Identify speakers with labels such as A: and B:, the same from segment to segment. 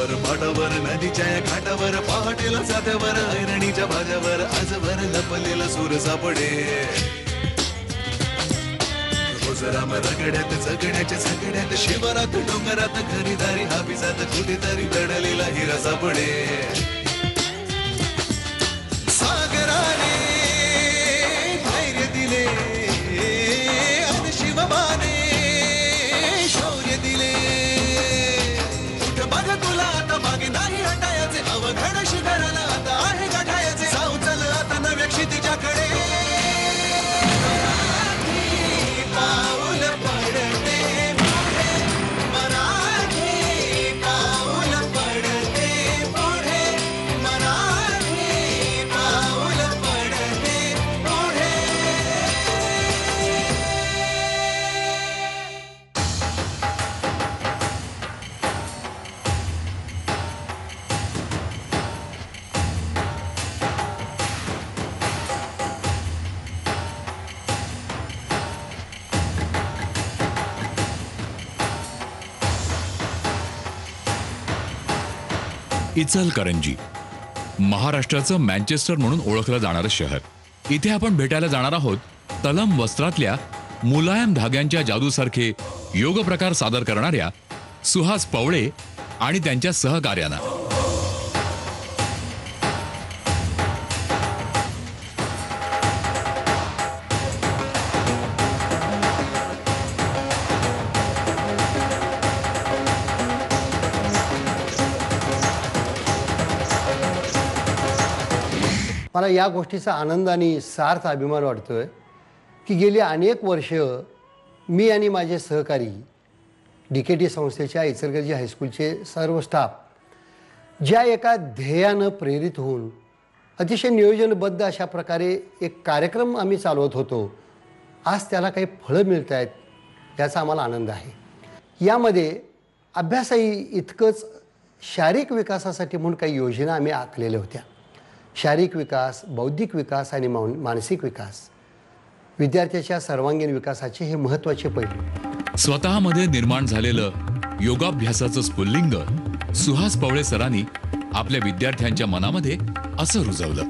A: माठावर माठावर नदीच्या या घाटावर पहाटेला साध्यावर ऐरणीच्या भाज्यावर आजवर लपलेला सूर सापडे राम रगड्यात जगण्याच्या सगड्यात शिवरात डोंगरात घरीदारी हापिसात कुठेतरी दडलेला हिरा सापडे सागराने धैर्य दिले आणि शिवबाने शौर्य दिले कुठं बघ तुला आता मागे नाही हटायचे अवघड शिखराला आता आहे गाठायचे जाऊ चल आता नव्या क्षितिजाकडे
B: इचलकरंजी महाराष्ट्राचं मँचेस्टर म्हणून ओळखलं जाणारं शहर. इथे आपण भेटायला जाणार आहोत तलम वस्त्रातल्या मुलायम धाग्यांच्या जादूसारखे योग प्रकार सादर करणाऱ्या सुहास पवळे आणि त्यांच्या सहकार्यांना.
C: मला या गोष्टीचा आनंद आणि सार्थ अभिमान वाटतोय की गेली अनेक वर्ष मी आणि माझे सहकारी DKT संस्थेच्या इचलकरंजी हायस्कूलचे सर्व स्टाफ ज्या एका ध्येयानं प्रेरित होऊन अतिशय नियोजनबद्ध अशा प्रकारे एक कार्यक्रम आम्ही चालवत होतो, आज त्याला काही फळं मिळत आहेत याचा आम्हाला आनंद आहे. यामध्ये अभ्यासही इतकंच शारीरिक विकासासाठी म्हणून काही योजना आम्ही आखलेल्या होत्या. शारीरिक विकास, बौद्धिक विकास आणि मानसिक विकास, विद्यार्थ्याच्या सर्वांगीण विकासाचे हे महत्त्वाचे पैलू.
B: स्वतःमध्ये निर्माण झालेलं योगाभ्यासाचं स्फुल्लिंग सुहास पवळे सरांनी आपल्या विद्यार्थ्यांच्या मनामध्ये असं रुजवलं.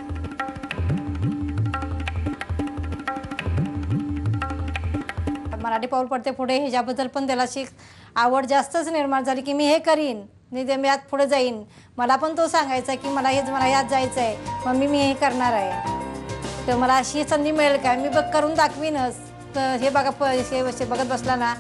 D: मराठी पाऊल पडते पुढे ह्याच्याबद्दल पण त्याला आवड जास्तच निर्माण झाली की मी हे करीन, मी यात पुढे जाईन. मला पण तो सांगायचा की मला यात जायचं आहे, मम्मी मी हे करणार आहे, तर मला अशी संधी मिळेल काय, मी करून दाखवीनच. तर हे बघा हे बघत बसला ना,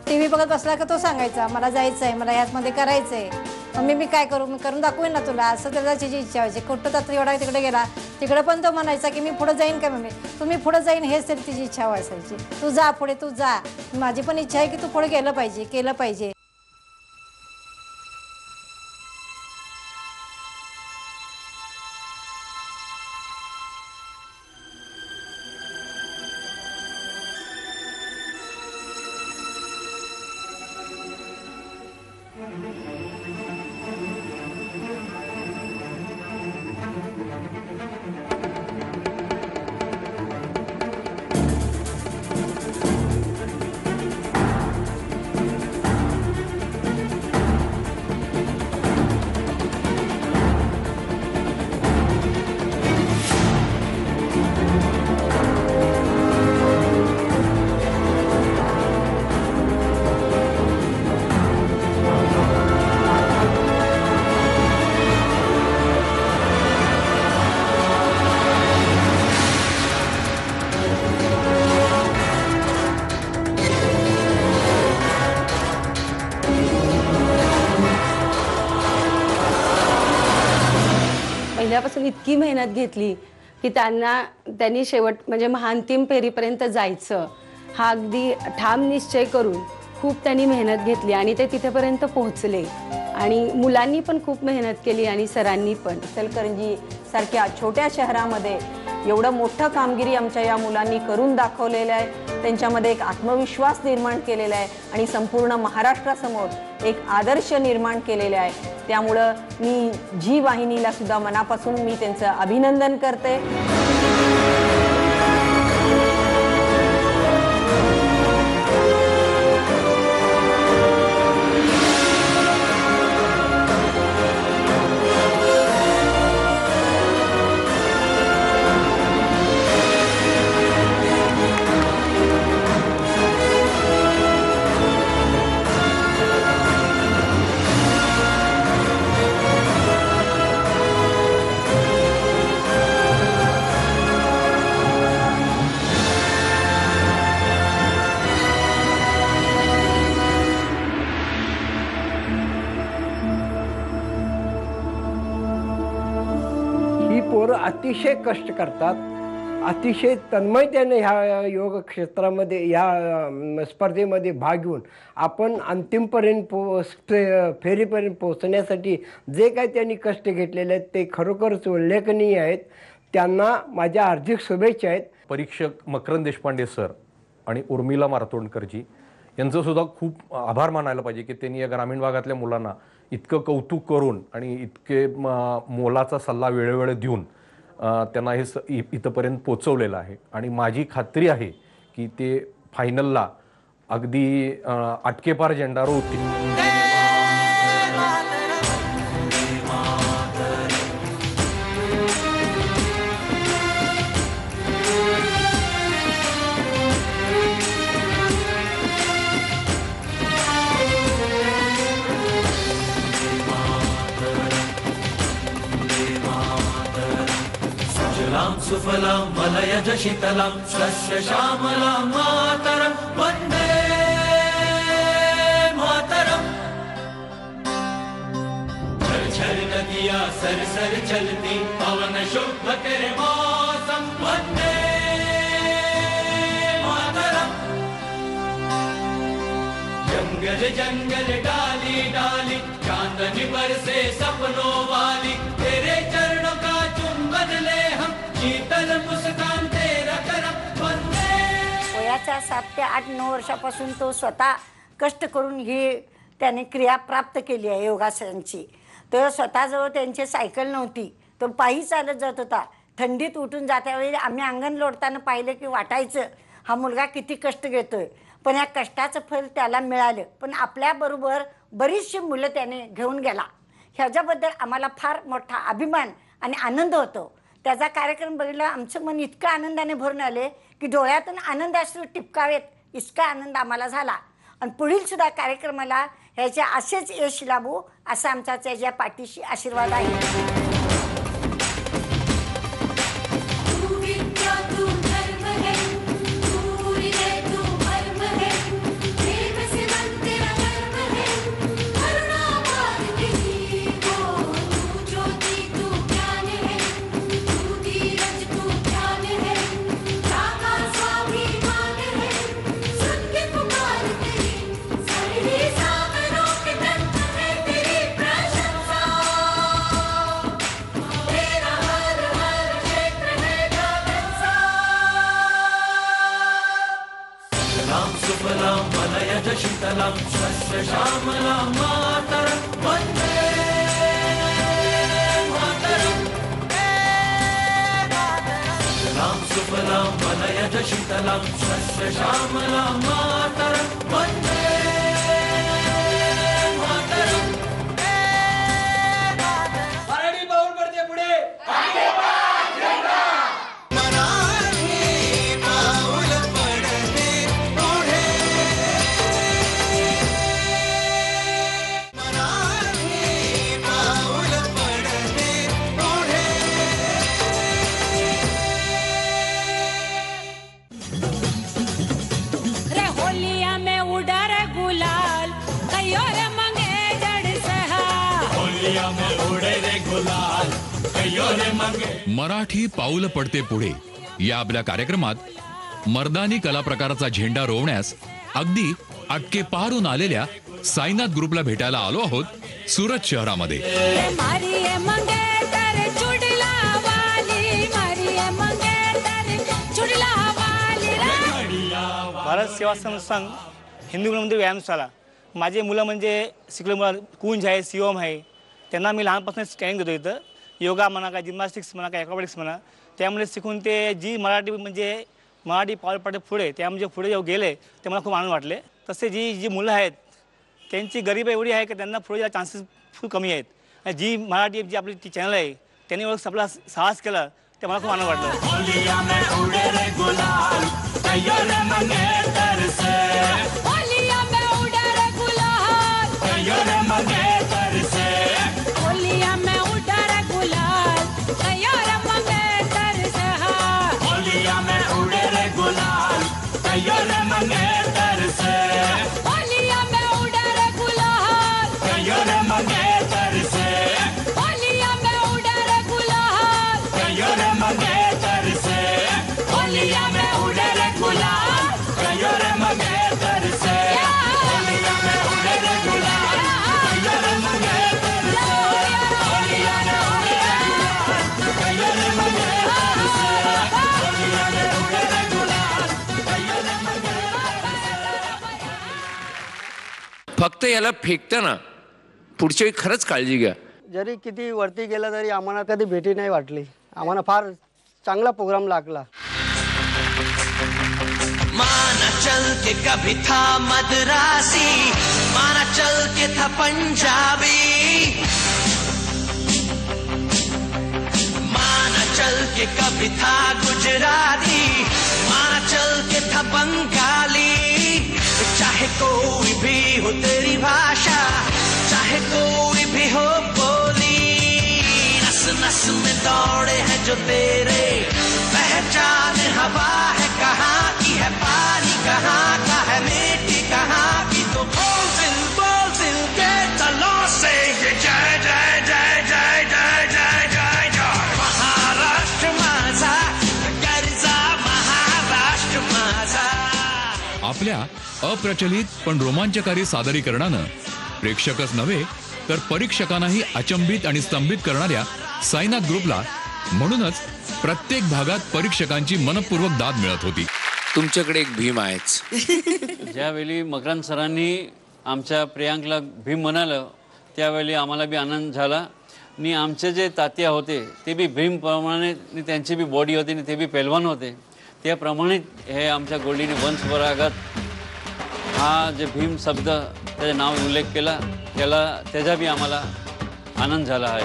D: TV बघत बसला का तो सांगायचा मला जायचं आहे, मला यातमध्ये करायचं आहे. मम्मी मी काय करू, मी करून दाखवेन ना तुला, असं त्याला त्याची इच्छा व्हायची. कुठं तर एवढा तिकडे गेला, तिकडे पण तो म्हणायचा की मी पुढे जाईन का मम्मी, तुम्ही पुढे जाईन, हेच तरी तिची इच्छा व्हायची. तू जा पुढे, तू जा. माझी पण इच्छा आहे की तू पुढे केलं पाहिजे.
E: पहिल्यापासून इतकी मेहनत घेतली की त्यांनी शेवट म्हणजे महाअंतिम फेरीपर्यंत जायचं हा अगदी ठाम निश्चय करून खूप त्यांनी मेहनत घेतली आणि ते तिथेपर्यंत पोहोचले. आणि मुलांनी पण खूप मेहनत केली आणि सरांनी पण.
F: इचलकरंजी सारख्या छोट्या शहरामध्ये एवढं मोठं कामगिरी आमच्या या मुलांनी करून दाखवलेलं आहे. त्यांच्यामध्ये एक आत्मविश्वास निर्माण केलेला आहे आणि संपूर्ण महाराष्ट्रासमोर एक आदर्श निर्माण केलेला आहे. त्यामुळं मी झी वाहिनीला सुद्धा मनापासून मी त्यांचं अभिनंदन करते.
G: पोरं अतिशय कष्ट करतात, अतिशय तन्मयतेने ह्या योग क्षेत्रामध्ये ह्या स्पर्धेमध्ये भाग घेऊन आपण अंतिमपर्यंत फेरीपर्यंत पोहोचण्यासाठी जे काही त्यांनी कष्ट घेतलेले आहेत ते खरोखरच उल्लेखनीय आहेत. त्यांना माझ्या हार्दिक शुभेच्छा आहेत.
H: परीक्षक मकरंद देशपांडे सर आणि उर्मिला मारतोंडकरजी यांचं सुद्धा खूप आभार मानायला पाहिजे की त्यांनी या ग्रामीण भागातल्या मुलांना इतकं कौतुक करून आणि इतके मोलाचा सल्ला वेळोवेळी देऊन त्यांना हे इथंपर्यंत पोचवलेलं आहे. आणि माझी खात्री आहे की ते फायनलला अगदी अटकेपार झेंडा रोवतील.
A: सुफलां मलयज शीतलां शस्य श्यामलां मातरं वन्दे मातरम्. झर झर नदियाँ सर सर चलती पवन शुभ करे मौसम वन्दे मातरम्. जंगल जंगल डाली डाली चांदनी बरसे सपनों वाली तेरे चरणों का चुंबन ले हम शीतल मुस्कान तेरा करम वंदे.
I: वयाच्या 7 ते 8 9 वर्षापासून तो स्वतः कष्ट करून ही त्याने क्रिया प्राप्त केली आहे योगासनांची. तर स्वतःजवळ त्यांची सायकल नव्हती, तो पायी चालत जात होता. थंडीत उठून जात्यावेळी आम्ही अंगण लोटताना पाहिलं की वाटायचं हा मुलगा किती कष्ट घेतोय. पण या कष्टाचं फळ त्याला मिळालं. पण आपल्याबरोबर बरीचशी मुलं त्याने घेऊन गेला. ह्याच्याबद्दल आम्हाला फार मोठा अभिमान आणि आनंद होतो. त्याचा कार्यक्रम बघितला आमचं मन इतकं आनंदाने भरून आले की डोळ्यातून आनंदाश्रू टिपकावेत इतका आनंद आम्हाला झाला. आणि पुढील सुद्धा कार्यक्रमाला ह्याचे असेच यश लाभो असा आमचा त्याच्या पाठीशी आशीर्वाद आहे. शीतलां शस्य श्यामलां मातरं वन्दे मातरम्. सुफलां मलयज शीतलां शस्य श्यामलां मातरं वन्दे मातरम्. मराठी पाऊल पडते पुढे.
B: मराठी पाऊल पडते पुढे या आपल्या कार्यक्रमात मर्दानी कला प्रकाराचा झेंडा रोवण्यास अगदी अटके पारून आलेल्या साईनाथ ग्रुपला भेटायला आलो आहोत सुरत शहरामध्ये.
J: भारत सेवा संस्थान हिंदू मुलांमध्ये व्यायामशाला. माझे मुलं म्हणजे शिकले मुलं कुंज आहे, शिवम आहे. त्यांना मी लहानपासून ट्रेनिंग देतो इथं. योगा म्हणा का जिम्नॅस्टिक्स म्हणा का ॲक्रोबॅटिक्स म्हणा. त्यामुळे शिकून ते जी मराठी पाऊल पडते पुढे त्या म्हणजे पुढे जेव्हा गेले ते मला खूप आनंद वाटले. तसे जी मुलं आहेत त्यांची गरिबी एवढी आहे की त्यांना पुढे जायला चान्सेस खूप कमी आहेत. आणि जी मराठी जी आपली ती चॅनल आहे त्यांनी एवढं आपला साहस केला ते मला खूप आनंद वाटलं.
K: फक्त याला फेकताना पुढच्या वेळी खरंच काळजी घ्या.
L: जरी किती वरती गेला तरी आम्हाला कधी भेटी नाही वाटली. आम्हाला फार चांगला प्रोग्राम लागला.
A: माना चल के कभी था मद्रासी, माना चल के था पंजाबी, माना चल के कभी था गुजराती, माना चल के था बंगाली. चाहे कोई भी हो तेरी भाषा, चाहे कोई भी हो बोली, नस नस में दौड़े हैं जो तेरे, पहचान हवा है कहाँ की है, पानी कहाँ का है, मिट्टी कहाँ की. तो बोल दिल के तलों से ये जय जय जय जय जय जय जय जय महाराष्ट्र माझा, गर्जा महाराष्ट्र माझा.
B: आपल्या अप्रचलित पण रोमांचकारी सादरीकरणानं प्रेक्षकच नव्हे तर परीक्षकांनाही अचंबित आणि स्तंभित करणाऱ्या साईनाथ ग्रुपला म्हणूनच प्रत्येक भागात परीक्षकांची मनपूर्वक दाद मिळत होती.
K: तुमच्याकडे एक भीम आहेच.
M: ज्यावेळी मकरंद सरांनी आमच्या प्रियांकला भीम म्हणालं त्यावेळी आम्हाला बी आनंद झाला. आणि आमचे जे तात्या होते ते बी भीमप्रमाणे त्यांची बी बॉडी होती आणि ते बी पैलवान होते. त्याप्रमाणे हे आमच्या गोल्डीने वंशपरागत हा जे भीम शब्द त्याचे नाव उल्लेख केला त्याचा बी आम्हाला आनंद झाला आहे.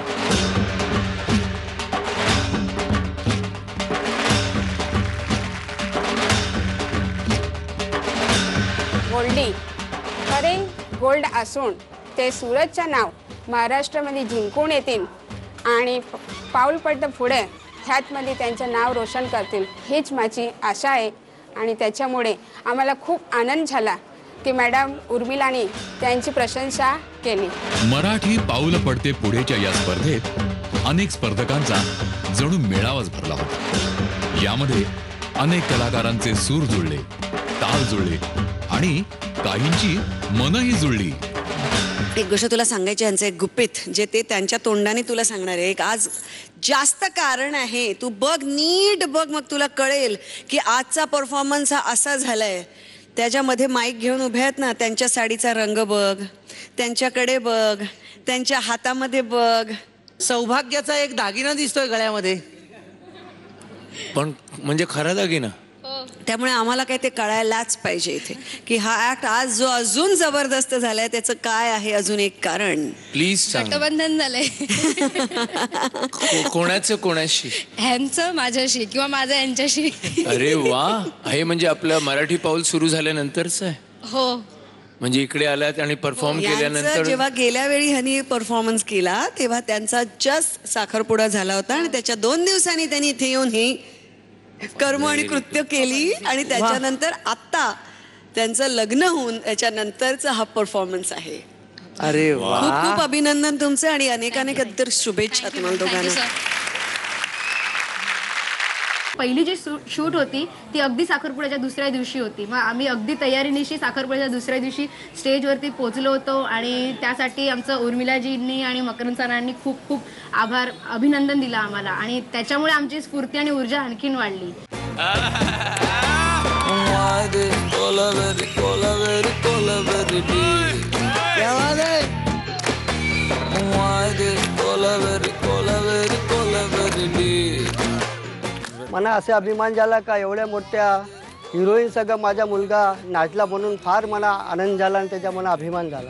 N: गोल्डी खरे गोल्ड असून ते सूरजचं नाव महाराष्ट्रामध्ये जिंकून येतील आणि पाऊल पडतं पुढे ह्यातमध्ये त्यांचं नाव रोशन करतील हीच माझी आशा आहे. आणि त्याच्यामुळे आम्हाला खूप आनंद झाला की मॅडम उर्मिलाने त्यांची प्रशंसा केली.
B: मराठी पाऊल पडते पुढेच्या या स्पर्धेत अनेक स्पर्धकांचा जणू मेळावाच भरला होता. यामध्ये अनेक कलाकारांचे सूर जुळले, ताल जुळले आणि काहींची मनही जुळली.
O: एक गोष्ट तुला सांगायची, यांचं एक गुपित जे ते त्यांच्या तोंडाने तुला सांगणार आहे. एक आज जास्त कारण आहे, तू बघ, नीट बघ, मग तुला कळेल की आजचा परफॉर्मन्स हा असा झालाय. त्याच्यामध्ये माईक घेऊन उभे आहेत ना, त्यांच्या साडीचा रंग बघ, त्यांच्याकडे बघ, त्यांच्या हातामध्ये बघ.
P: सौभाग्याचा एक दागिना दिसतोय गळ्यामध्ये,
K: पण म्हणजे खरा दागिना.
O: त्यामुळे आम्हाला काय ते कळायलाच पाहिजे इथे की हा ऍक्ट आज जो अजून जबरदस्त झालाय त्याचं काय आहे अजून एक कारण.
K: प्लीज सांग.
Q: गठबंधन झालंय.
K: कोणाचं कोणाशी?
Q: ह्यांचं माझ्याशी किंवा माझं यांच्याशी.
K: अरे वा, हे म्हणजे आपलं मराठी पाऊल सुरू झाल्यानंतरच आहे.
Q: हो,
K: म्हणजे इकडे आल्यात आणि परफॉर्म केल्यानंतर.
O: जेव्हा गेल्या वेळी ह्यांनी परफॉर्मन्स केला तेव्हा त्यांचा जस्ट साखरपुडा झाला होता आणि त्याच्या 2 दिवसांनी त्यांनी इथे येऊन ही कर्म आणि कृत्य केली आणि त्याच्यानंतर आत्ता त्यांचं लग्न होऊन त्याच्यानंतरचा हा परफॉर्मन्स आहे.
P: अरे
O: खूप खूप अभिनंदन तुमचं आणि अनेक तर शुभेच्छा तुम्हाला दोघांना.
R: पहिली जी शूट होती ती अगदी साखरपुड्याच्या दुसऱ्या दिवशी होती. मग आम्ही अगदी तयारीनिशी साखरपुड्याच्या दुसऱ्या दिवशी स्टेजवरती पोहोचलो होतो आणि त्यासाठी आमचं उर्मिलाजींनी आणि मकरंद सरांनी खूप खूप आभार, अभिनंदन दिलं आम्हाला आणि त्याच्यामुळे आमची स्फूर्ती आणि ऊर्जा आणखीन वाढली.
L: मला असे अभिमान झाला का एवढ्या मोठ्या हिरोईन सगळं माझा मुलगा नाचला म्हणून फार मला आनंद झाला आणि त्याचा मला अभिमान झाला.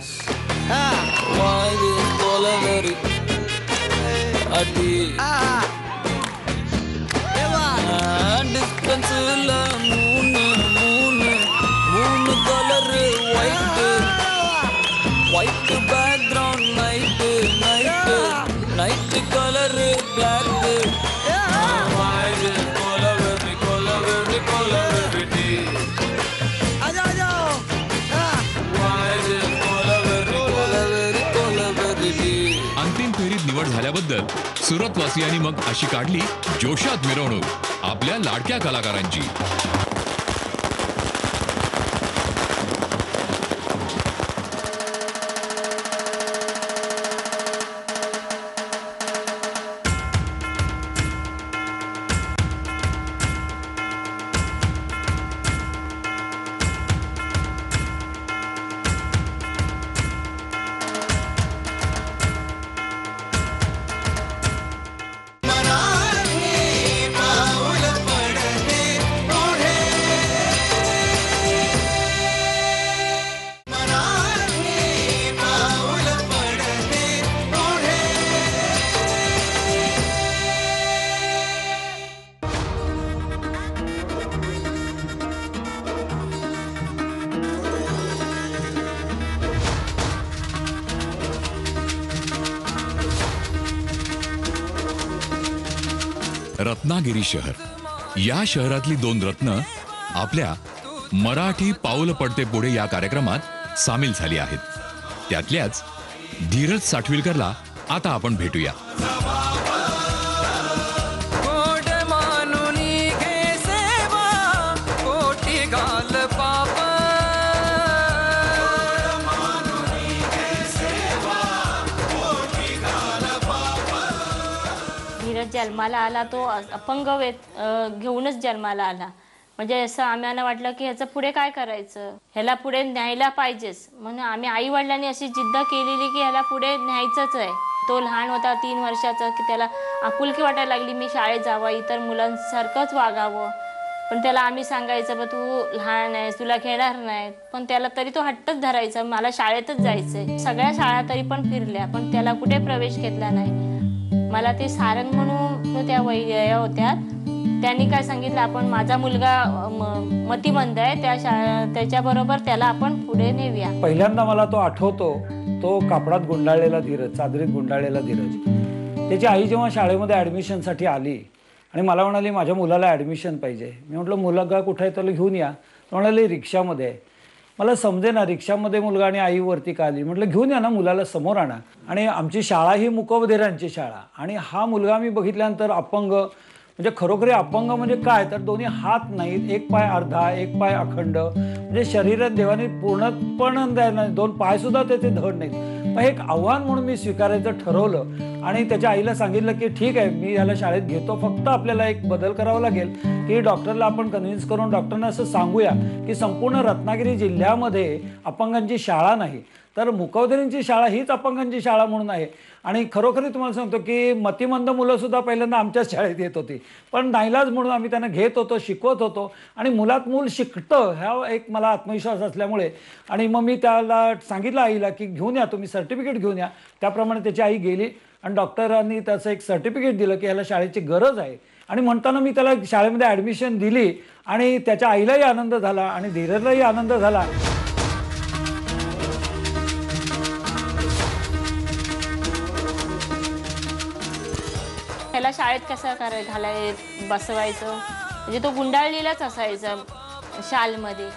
A: white background night night color black
B: अंतिम फेरीत निवड झाल्याबद्दल सुरतवासियांनी मग अशी काढली जोशात मिरवणूक आपल्या लाडक्या कलाकारांची. रत्नागिरी शहर. या शहरातली 2 रत्न आपल्या मराठी पाऊल पडते पुढे या कार्यक्रमात सामील झाली आहेत. त्यातल्याच धीरज साठविलकरला आता आपण भेटूया.
S: धीरज जन्माला आला तो अपंग घेऊनच जन्माला आला. म्हणजे असं आम्हाला वाटलं की ह्याचं पुढे काय करायचं, ह्याला पुढे न्यायला पाहिजेच. म्हणून आम्ही आई वडिलांनी अशी जिद्द केलेली की ह्याला पुढे न्यायचंच आहे. तो लहान होता 3 वर्षाचा की त्याला आपुलकी वाटायला लागली मी शाळेत जावं, इतर मुलांसारखंच वागावं. पण त्याला आम्ही सांगायचं तू लहान आहेस, तुला घेणार नाही. पण त्याला तरी तो हट्टच धरायचा मला शाळेतच जायचंय. सगळ्या शाळा तरी पण फिरल्या पण त्याला कुठे प्रवेश घेतला नाही. मला ते सारंग म्हणून त्या वैद्य होत्या, त्यांनी काय सांगितलं आपण माझा मुलगा मतिमंद आहे त्याच्याबरोबर त्याला आपण पुढे नेऊया.
T: पहिल्यांदा मला तो आठवतो तो कापडात गुंडाळलेला धीरज, चादरीत गुंडाळलेला धीरज. त्याची आई जेव्हा शाळेमध्ये ॲडमिशनसाठी आली आणि मला म्हणाली माझ्या मुलाला ॲडमिशन पाहिजे. मी म्हटलं मुलगा कुठे आहे त्याला घेऊन या. म्हणाले रिक्षामध्ये आहे. मला समजे ना रिक्षामध्ये मुलगा आणि आई वरती का आली. म्हटलं घेऊन या ना मुलाला समोर आणा. आणि आमची शाळा ही मुकबधिरांची शाळा आणि हा मुलगा मी बघितल्यानंतर अपंग म्हणजे खरोखरी अपंग म्हणजे काय तर 2 हात नाहीत, 1 पाय अर्धा, 1 पाय अखंड, म्हणजे शरीरात देवाने पूर्णपणे 2 पाय सुद्धा त्याचे धड नाहीत. पण एक आव्हान म्हणून मी स्वीकारायचं ठरवलं आणि त्याच्या आईला सांगितलं की ठीक आहे मी ह्याला शाळेत घेतो, फक्त आपल्याला एक बदल करावा लागेल की डॉक्टरला आपण कन्व्हिन्स करून डॉक्टरना असं सांगूया की संपूर्ण रत्नागिरी जिल्ह्यामध्ये अपंगांची शाळा नाही तर मुकबधिरांची शाळा हीच अपंगांची शाळा म्हणून आहे. आणि खरोखरी तुम्हाला सांगतो की मतिमंद मुलं सुद्धा पहिल्यांदा आमच्याच शाळेत येत होती. पण नाईलाज म्हणून आम्ही त्यांना घेत होतो, शिकवत होतो आणि मुलात मूल शिकतं ह्या एक मला आत्मविश्वास असल्यामुळे. आणि मग मी त्याला सांगितलं आईला की घेऊन या तुम्ही सर्टिफिकेट घेऊन या. त्याप्रमाणे त्याची आई गेली आणि डॉक्टरांनी त्याचं एक सर्टिफिकेट दिलं की ह्याला शाळेची गरज आहे. आणि म्हणताना मी त्याला शाळेमध्ये ॲडमिशन दिली आणि त्याच्या आईलाही आनंद झाला आणि धीरजलाही आनंद झाला.
S: त्याला शाळेत कसं बसवायचं म्हणजे तो गुंडाळलेलाच असायचा शालमध्ये,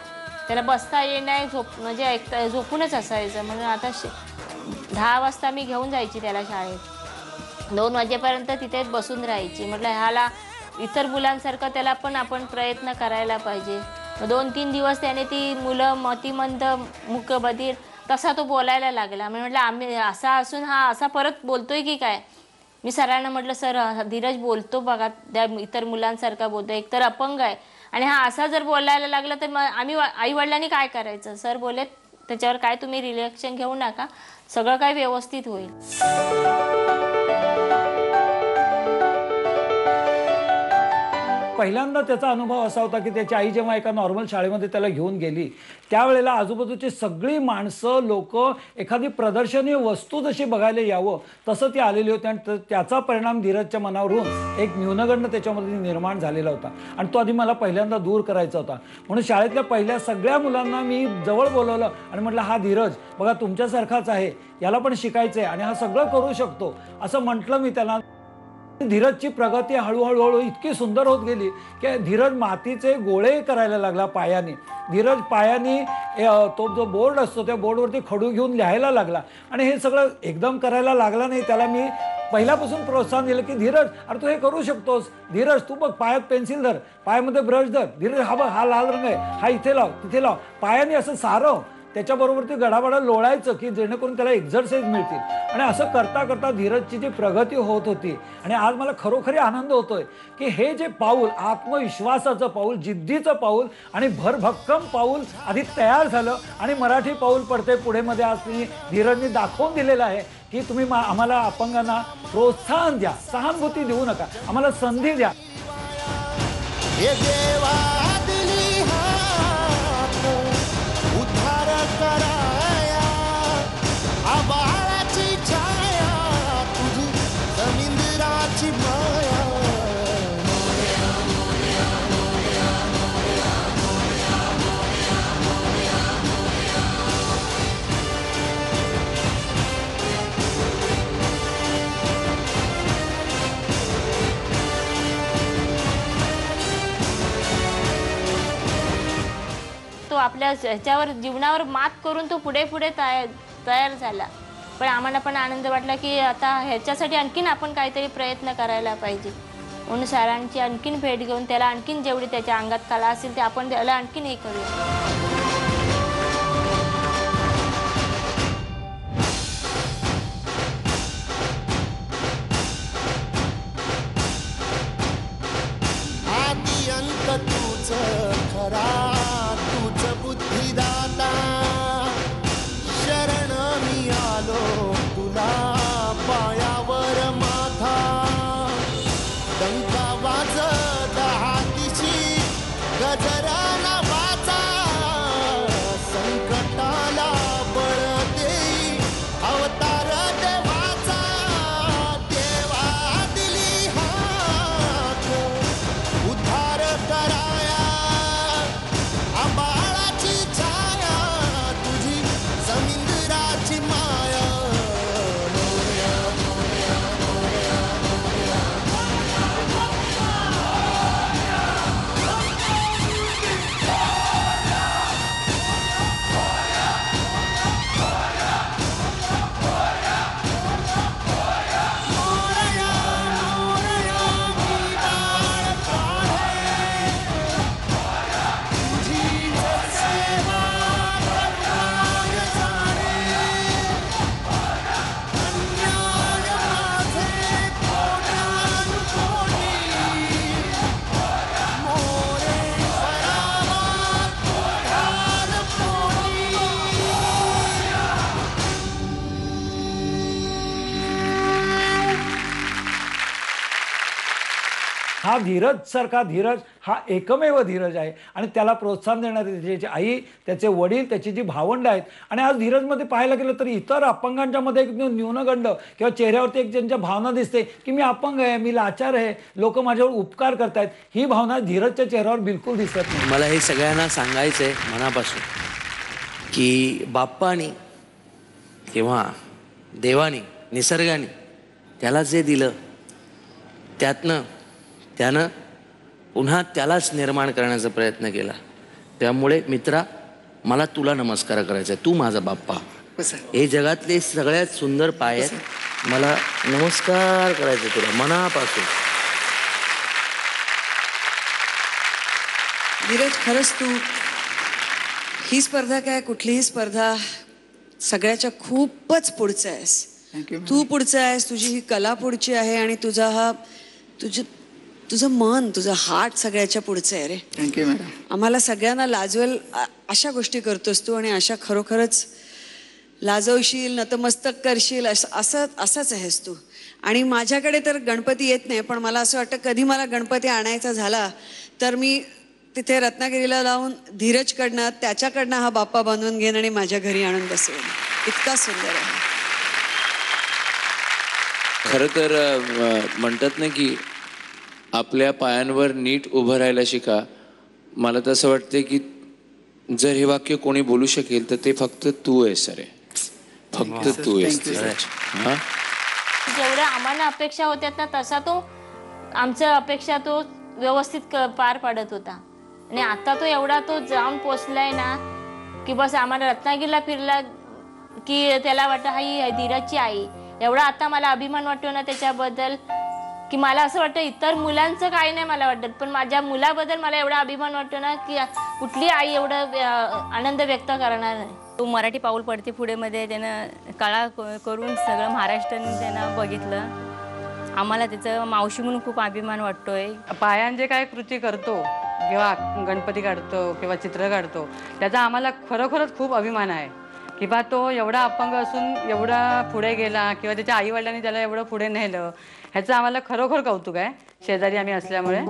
S: त्याला बसता येणार म्हणजे झोपूनच असायचं. म्हणून आता 10 वाजता मी घेऊन जायची त्याला शाळेत, 2 वाजेपर्यंत तिथेच बसून राहायची. म्हटलं ह्याला इतर मुलांसारखं त्याला पण आपण प्रयत्न करायला पाहिजे. 2-3 दिवस त्याने ती मुलं मतिमंद मुकबधीर तसा तो बोलायला लागला. म्हटलं आम्ही असा असून हा असा परत बोलतोय की काय. मी सरांना म्हटलं सर धीरज बोलतो बघा त्या इतर मुलांसारखा बोलतो, एकतर अपंग आहे आणि हा असा जर बोलायला लागला तर आम्ही आई वडिलांनी काय करायचं. सर बोले त्याच्यावर काय तुम्ही रिएक्शन घेऊ नका, सगळं काय व्यवस्थित होईल.
T: पहिल्यांदा त्याचा अनुभव असा होता की त्याची आई जेव्हा एका नॉर्मल शाळेमध्ये त्याला घेऊन गेली त्यावेळेला आजूबाजूची सगळी माणसं लोक एखादी प्रदर्शनीय वस्तू जशी बघायला यावं तसं ती आलेली होती. आणि त्याचा परिणाम धीरजच्या मनावरून एक न्यूनगंड त्याच्यामध्ये निर्माण झालेला होता आणि तो आधी मला पहिल्यांदा दूर करायचा होता. म्हणून शाळेतल्या पहिल्या सगळ्या मुलांना मी जवळ बोलवलं आणि म्हटलं हा धीरज बघा तुमच्यासारखाच आहे, याला पण शिकायचं आहे आणि हा सगळं करू शकतो असं म्हटलं मी त्याला. धीरजची प्रगती हळूहळू इतकी सुंदर होत गेली की धीरज मातीचे गोळे करायला लागला पायाने. धीरज पायाने तो जो बोर्ड असतो त्या बोर्डवरती खडू घेऊन लिहायला लागला आणि हे सगळं एकदम करायला लागला नाही. त्याला मी पहिल्यापासून प्रोत्साहन दिलं की धीरज अरे तू हे करू शकतोस, धीरज तू बघ पायात पेन्सिल धर, पायामध्ये ब्रश धर, धीरज हा बघ हा लाल रंग आहे, हा इथे लाव तिथे लाव, पायाने असं सारव. त्याच्याबरोबर ते गडाबडा लोळायचं की जेणेकरून त्याला एक्झरसाइज मिळतील. आणि असं करता करता धीरजची जी प्रगती होत होती आणि आज मला खरोखरी आनंद होतोय की हे जे पाऊल आत्मविश्वासाचं पाऊल, जिद्दीचं पाऊल आणि भरभक्कम पाऊल आधी तयार झालं आणि मराठी पाऊल पडते पुढे मध्ये आज धीरजनी दाखवून दिलेलं आहे की तुम्ही आम्हाला अपंगांना प्रोत्साहन द्या, सहानुभूती देऊ नका, आम्हाला संधी द्या.
S: आपल्या ह्याच्यावर जीवनावर मात करून तो पुढे पुढे तयार झाला. पण आम्हाला पण आनंद वाटला की आता ह्याच्यासाठी आणखीन आपण काहीतरी प्रयत्न करायला पाहिजे म्हणून सरांची आणखीन भेट घेऊन त्याला आणखीन जेवढी त्याच्या अंगात कला असेल ते आपण त्याला आणखीन हे करूया.
U: खरा तूच बुद्धिदाता शरण मी आलो तुला पायावर माथा डंका वाजत हातीशी गजरा नावाचा संकटाला बळ देई अवतार देवाचा देवा दिली हाक उद्धार कराया बाळाची छाया तुझी समिंद्राची माया
T: हा धीरज सारखा धीरज हा एकमेव धीरज आहे आणि त्याला प्रोत्साहन देणारे त्याची आई, त्याचे वडील, त्याची जी भावंड आहेत. आणि आज धीरजमध्ये पाहायला गेलं तर इतर अपंगांच्या मध्ये एक न्यूनगंड किंवा चेहऱ्यावरती एक ज्यांच्या भावना दिसते की मी अपंग आहे, मी लाचार आहे, लोक माझ्यावर उपकार करतायत, ही भावना धीरजच्या चेहऱ्यावर बिलकुल दिसत नाही.
P: मला हे सगळ्यांना सांगायचं आहे मनापासून की बाप्पानी किंवा देवानी निसर्गाने त्याला जे दिलं त्यानं पुन्हा त्यालाच निर्माण करण्याचा प्रयत्न केला. त्यामुळे मित्रा मला तुला नमस्कार करायचा आहे. तू माझा बाप्पा, हे जगातले सगळ्यात सुंदर पाय आहेत. मला नमस्कार करायचा तुला मनापासून.
O: धीरज, खरंच तू ही स्पर्धा काय कुठलीही स्पर्धा सगळ्याच्या खूपच पुढचं आहेस. तू पुढचं आहेस, तुझी ही कला पुढची आहे आणि तुझा हा तुझं मन, तुझं हार्ट सगळ्याच्या पुढचं आहे रे.
V: Thank you madam.
O: आम्हाला सगळ्यांना लाजवेल अशा गोष्टी करतोस तू आणि अशा खरोखरच लाजवशील, नतमस्तक करशील असंच आहेस तू. आणि माझ्याकडे तर गणपती येत नाही, पण मला असं वाटतं कधी मला गणपती आणायचा झाला तर मी तिथे रत्नागिरीला जाऊन धीरजकडनं त्याच्याकडनं हा बाप्पा बांधून घेईन आणि माझ्या घरी आणून बसवेन. इतका सुंदर आहे.
K: खरं तर म्हणतात ना की आपल्या पायांवर नीट उभं राहायला शिका. मला तसं वाटतं की जर हे वाक्य कोणी बोलू शकेल तर ते फक्त तू आहेस रे, फक्त तू आहेस.
S: जेवढ्या आम्हाला अपेक्षा होत्या ना तसा तो आमच्या अपेक्षा तो व्यवस्थित पार पाडत होता. आणि आता तो एवढा तो जाऊन पोचलाय ना की बस आम्हाला रत्नागिरीला फिरला की त्याला वाटतं ही धीरजची आई. एवढा आता मला अभिमान वाटतो ना त्याच्याबद्दल की मला असं वाटतं इतर मुलांचं काही नाही मला वाटत, पण माझ्या मुलाबद्दल मला एवढा अभिमान वाटतो ना की कुठली आई एवढं आनंद व्यक्त करणार नाही.
W: तो मराठी पाऊल पडते पुढेमध्ये त्यानं कला करून सगळं महाराष्ट्राने त्यानं बघितलं. आम्हाला त्याचं मावशी म्हणून खूप अभिमान वाटतोय.
X: पायान जे काय कृती करतो किंवा गणपती काढतो किंवा चित्र काढतो त्याचा आम्हाला खरोखरच खूप अभिमान आहे की बा तो एवढा अपंग असून एवढा पुढे गेला किंवा त्याच्या आईवडिलांनी त्याला एवढं पुढे नेलं, ह्याचं आम्हाला खरोखर कौतुक आहे. शेजारी आम्ही असल्यामुळे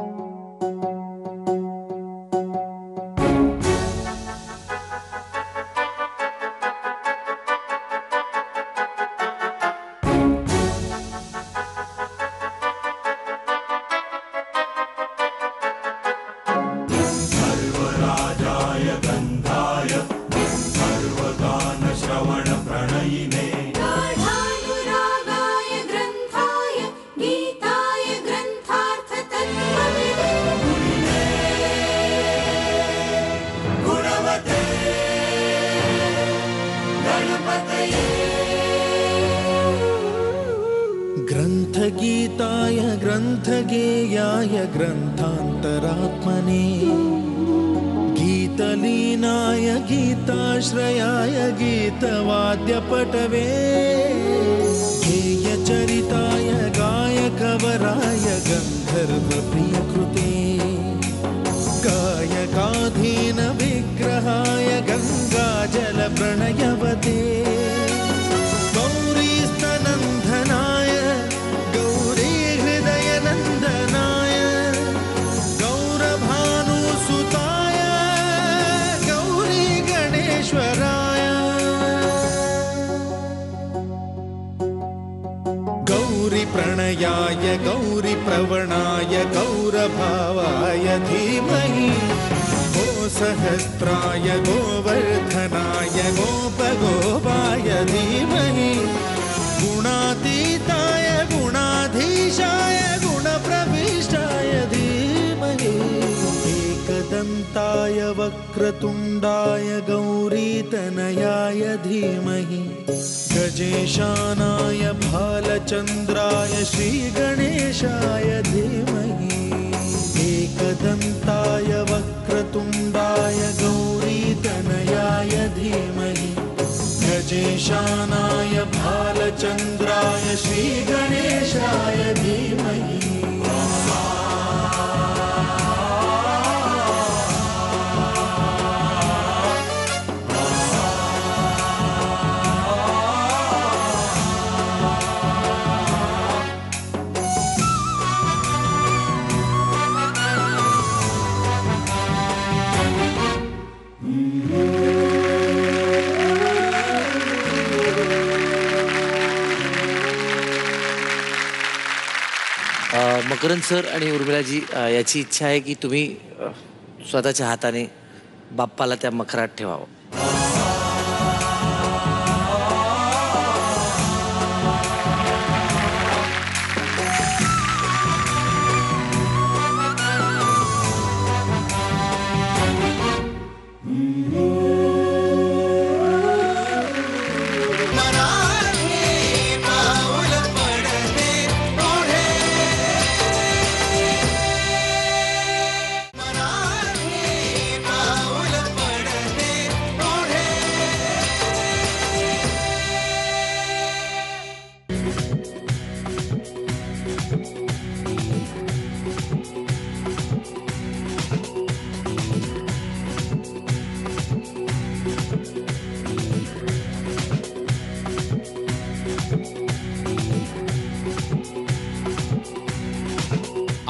A: गीताय ग्रंथार्थ तत्त्वविदे
U: गीताय ग्रन्थगेयाय ग्रन्थान्तरात्मने गीतलीनाय गीताश्रयाय गीतवाद्यपटवे गेयचरिताय गायकवराय गन्धर्वप्रियकृते गायकाधीन विग्रहाय गङ्गाजलप्रणयवते गौरीस्तनन्दनाय गौरी हृदयनन्दनाय गौरभानुसुताय गौरी गणेश्वराय गौरी प्रणयाय गौरी प्रवणाय गौरभावाय धीमहि गो सहस्राय गोवर्धनाय गोपगोपाय धीमहि गुणातीताय गुणाधीशाय गुणप्रविष्टाय धीमहि एकदन्ताय वक्रतुण्डाय गौरीतनयाय धीमहि गजेशानाय भालचन्द्राय श्रीगणेशाय धीमहि एकदन्ताय वक्रतुण्डाय गौरीतनयाय धीमहि गजेशानाय भालचन्द्राय श्रीगणेशाय धीमहि
P: मकरंद सर आणि उर्मिलाजी, याची इच्छा आहे की तुम्ही स्वतःच्या हाताने बाप्पाला त्या मखरात ठेवावं.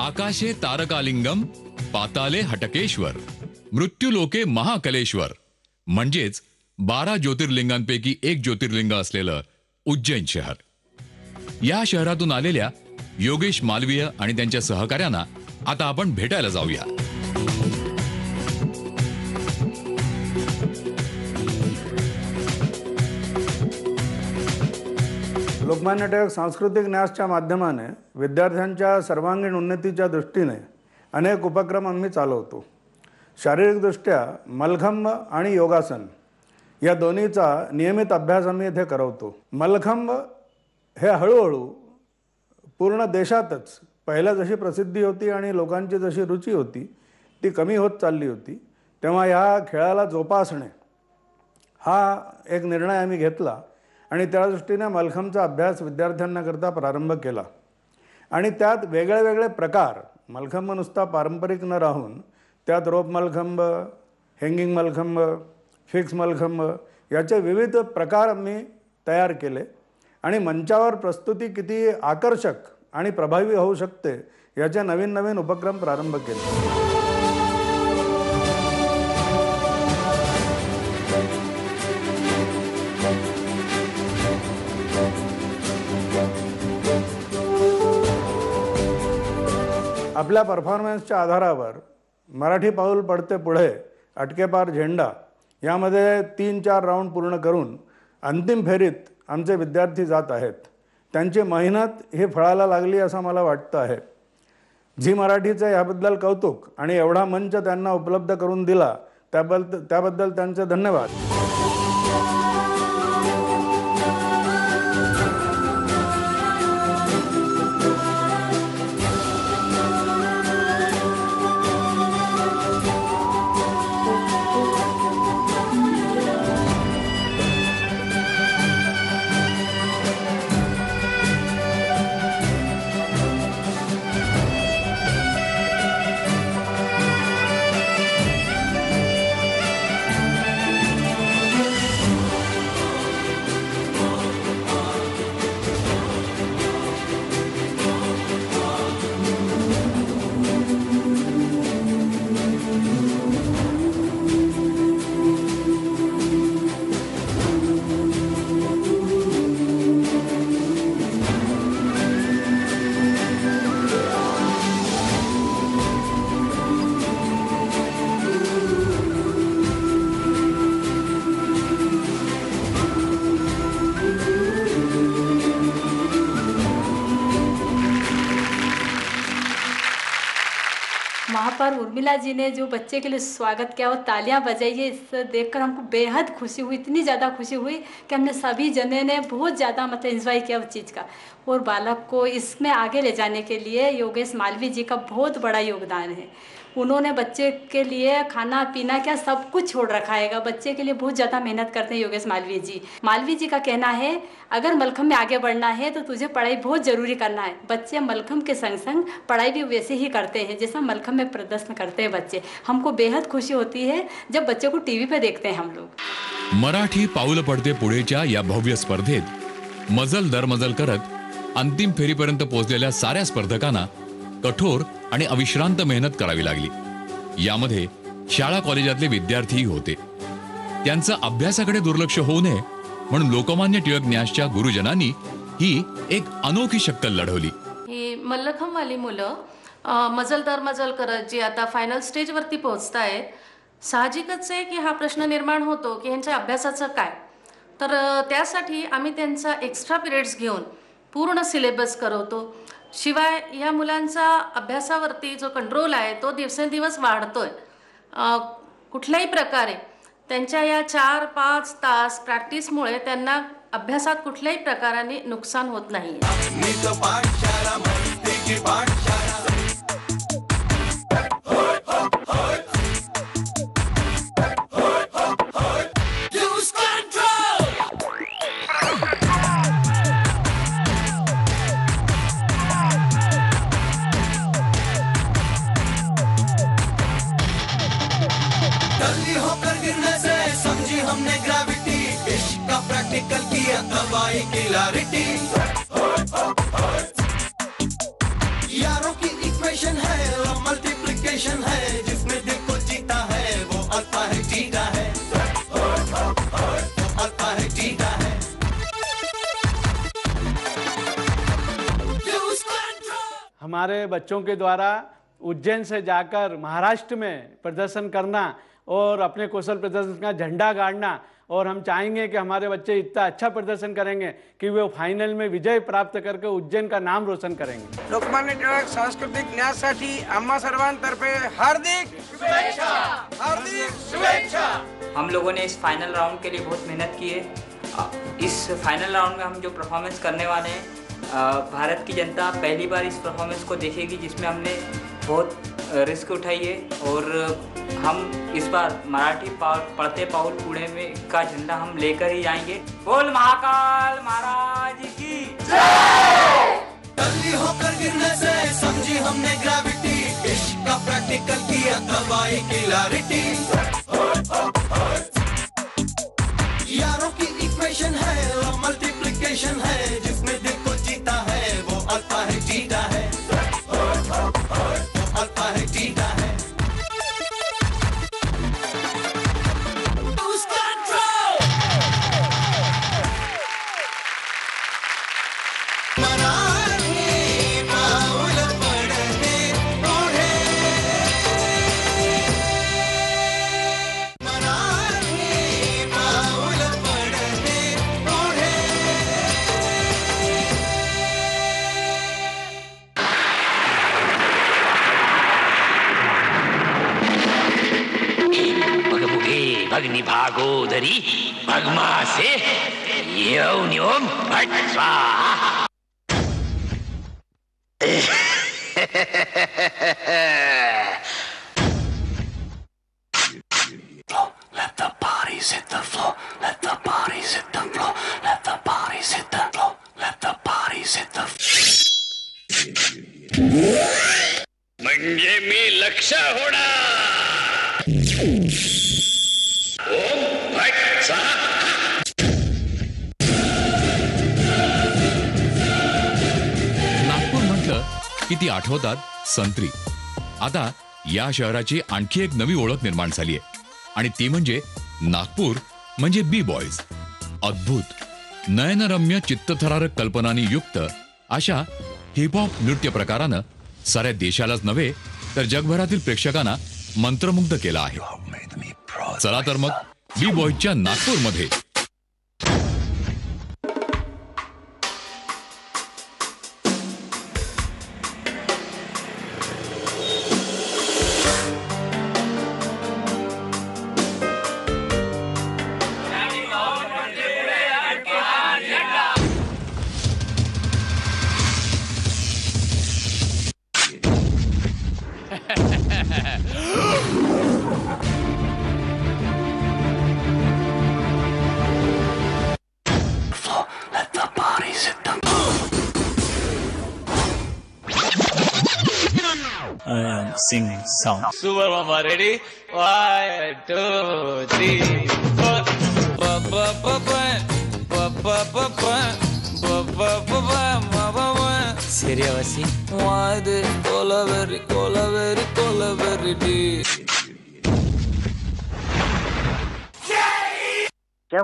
B: आकाशे तारकालिंगम, पाताले हटकेश्वर, मृत्यूलोके महाकलेश्वर, म्हणजेच 12 ज्योतिर्लिंगांपैकी एक ज्योतिर्लिंग असलेलं उज्जैन शहर. या शहरातून आलेल्या योगेश मालवीय आणि त्यांच्या सहकाऱ्यांना आता आपण भेटायला जाऊया.
C: लोकमान्य टिळक सांस्कृतिक न्यासच्या माध्यमाने विद्यार्थ्यांच्या सर्वांगीण उन्नतीच्या दृष्टीने अनेक उपक्रम आम्ही चालवतो. शारीरिकदृष्ट्या मलखंब आणि योगासन या दोन्हीचा नियमित अभ्यास आम्ही इथे करवतो. मलखंब हे हळूहळू पूर्ण देशातच पहिला जशी प्रसिद्धी होती आणि लोकांची जशी रुची होती ती कमी होत चालली होती, तेव्हा ह्या खेळाला जोपासणे हा एक निर्णय आम्ही घेतला आणि त्या दृष्टीने मलखंबचा अभ्यास विद्यार्थ्यांना प्रारंभ केला. आणि त्यात वेगळे वेगळे प्रकार, मलखंब नुसता पारंपरिक न राहून त्यात रोप मलखंब, हँगिंग मलखंब, फिक्स मलखंब याचे विविध प्रकार आम्ही तयार केले आणि मंचावर प्रस्तुती किती आकर्षक आणि प्रभावी होऊ शकते याचे नवीन नवीन उपक्रम प्रारंभ केले. आपल्या परफॉर्मन्सच्या आधारावर मराठी पाऊल पडते पुढे, अटकेपार झेंडा यामध्ये 3-4 राऊंड पूर्ण करून अंतिम फेरीत आमचे विद्यार्थी जात आहेत. त्यांची मेहनत ही फळाला लागली असं मला वाटतं आहे. झी मराठीचे याबद्दल कौतुक आणि एवढा मंच त्यांना उपलब्ध करून दिला त्याबद्दल त्यांचे धन्यवाद.
D: वहाँ पर उर्मिला जी ने जो बच्चे के लिए स्वागत किया और तालियां बजाई है, इससे देखकर हमको बेहद खुशी हुई, इतनी ज़्यादा खुशी हुई कि हमने सभी जने ने बहुत ज़्यादा मतलब एंजॉय किया उस चीज़ का। और बालक को इसमें आगे ले जाने के लिए योगेश मालवीय जी का बहुत बड़ा योगदान है। उन्होंने बच्चे के लिए खाना पीना क्या सब कुछ छोड़ रखा है, बच्चे के लिए बहुत ज़्यादा मेहनत करते हैं योगेश मालवीय जी। मालवीय जी का कहना है अगर मलखम्ब में आगे बढ़ना है तो तुझे पढ़ाई बहुत ज़रूरी करना है। बच्चे मलखम्ब के संग संग पढ़ाई भी वैसे ही करते हैं जैसा मलखम्ब में प्रदर्शन करते हैं बच्चे। हमको बेहद खुशी होती है जब बच्चे को टीवी पे देखते हैं हम लोग।
B: मराठी पाऊल पडते पुढेच्या या भव्य स्पर्धेत मजल दरमजल करत अंतिम फेरीपर्यंत पोहोचलेल्या साऱ्या स्पर्धकांना कठोर आणि अविश्रांत मेहनत करावी लागली। यामध्ये शाळा कॉलेजातले विद्यार्थीही होते। त्यांचं अभ्यासाकडे दुर्लक्ष होऊ नये म्हणून लोकमान्य टिळक न्यासच्या गुरुजनांनी ही एक अनोखी शक्कल लढवली।
E: ही मल्लखंबवाली मुलं मजल दर मजल करत जी आता फायनल स्टेजवरती पोहोचतायत, साहजिकच आहे की हा प्रश्न निर्माण होतो की ह्यांच्या अभ्यासाचं काय। तर त्यासाठी आम्ही त्यांचा एक्स्ट्रा पिरियड्स घेऊन पूर्ण सिलेबस करवतो। शिवाय या मुलांचा अभ्यासावरती जो कंट्रोल आहे तो दिवसेंदिवस वाढतोय। कुठल्याही प्रकारे त्यांच्या या 4-5 तास प्रॅक्टिसमुळे त्यांना अभ्यासात कुठल्याही प्रकाराने नुकसान होत नाही।
U: हमने ग्रेविटी इश्क का प्रैक्टिकल किया दवाई क्लैरिटी। यारों की इक्वेशन है मल्टीप्लिकेशन है, जिसमें दिल को जीता है वो अल्फा है जीता है, अल्फा है जीता है।
F: हमारे बच्चों के द्वारा उज्जैन से जाकर महाराष्ट्र में प्रदर्शन करना और अपने कौशल प्रदर्शन का झंडा गाड़ना, और हम चाहेंगे कि हमारे बच्चे इतना अच्छा प्रदर्शन करेंगे कि वो फाइनल में विजय प्राप्त करके उज्जैन का नाम रोशन करेंगे।
V: लोकमान्य टिळक सांस्कृतिक न्यासासाठी आम्हा सर्वांतर्फे हार्दिक शुभेच्छा, हार्दिक शुभेच्छा।
Y: हम लोगों ने इस फाइनल राउंड के लिए बहुत मेहनत की है। इस फाइनल राउंड में हम जो परफॉर्मेंस करने वाले हैं, भारत की जनता पहली बार इस परफॉर्मेंस को देखेगी जिसमें हमने बहुत रिस्क उठाई है। और हम इस बार मराठी पढ़ते पाउल पुणे में का झंडा हम लेकर ही जाएंगे। बोल महाकाल महाराज की जय।
U: जल्दी होकर गिरने से समझी हमने ग्रेविटी, इश्क का प्रैक्टिकल किया दवाई क्लैरिटी। यारों की इक्वेशन है मल्टीप्लिकेशन है, जिसमें दिल को जीता है वो अल्फा है जीता है, अल्फा है जीता है।
Z: भगनी भागोदरी भगमासे योनिओम भट स्वाहा।
U: Let the bodies hit the floor. Let the bodies hit the floor. Let the bodies hit the floor. Let the bodies hit the floor.
Z: म्हणजे मी लक्ष होणार। ओम भट स्वाहा।
B: नागपूर म्हटलं की ती आठवतात संत्री। आता या शहराची आणखी एक नवी ओळख निर्माण झाली आहे आणि ती म्हणजे नागपूर म्हणजे बी बॉयज। अद्भुत नयनरम्य चित्तथरारक कल्पनांनी युक्त अशा हिप हॉप नृत्य प्रकारानं साऱ्या देशालाच नव्हे तर जगभरातील प्रेक्षकांना मंत्रमुग्ध केला आहे। चला तर मग बी बॉयजच्या नागपूरमध्ये
G: sing song.
Z: Super Mama, ready? 1, 2, 3, 4.
G: Seriously?
Z: Why they cola very deep?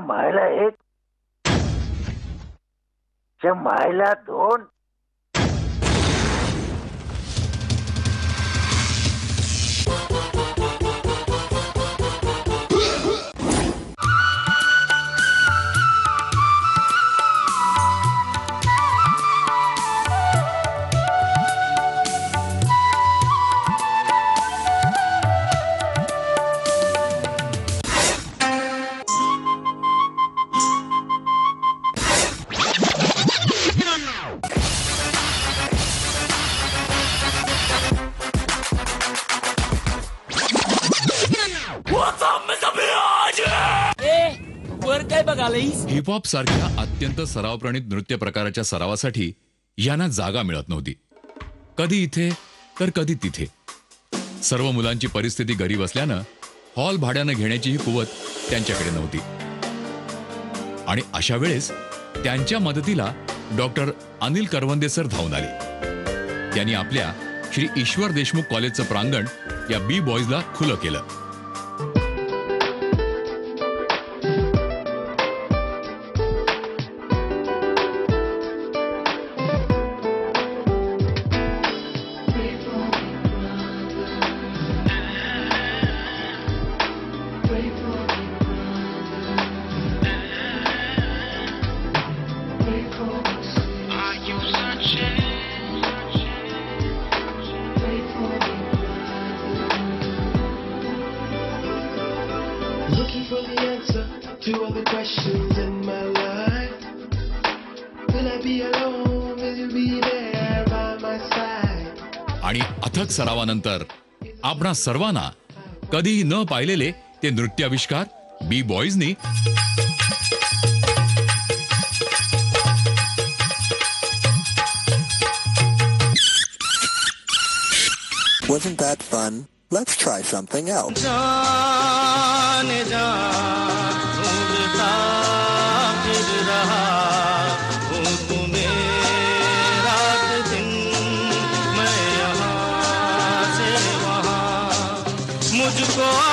H: मायला 1 मायला 2.
B: हिपहॉप सारख्या अत्यंत सरावप्रणित नृत्य प्रकाराच्या सरावासाठी यांना जागा मिळत नव्हती. कधी इथे तर कधी तिथे. सर्व मुलांची परिस्थिती गरीब असल्यानं हॉल भाड्यानं घेण्याची ही कुवत त्यांच्याकडे नव्हती. आणि अशा वेळेस त्यांच्या मदतीला डॉक्टर अनिल करवंदे सर धावून आले. त्यांनी आपल्या श्री ईश्वर देशमुख कॉलेजचं प्रांगण या बी बॉयजला खुलं केलं. आणि अथक सरावानंतर आपणा सर्वांना कधीही न पाहिलेले ते नृत्याविष्कार बी बॉयजनी
I: Wasn't that fun? Let's try something else.
U: मुझको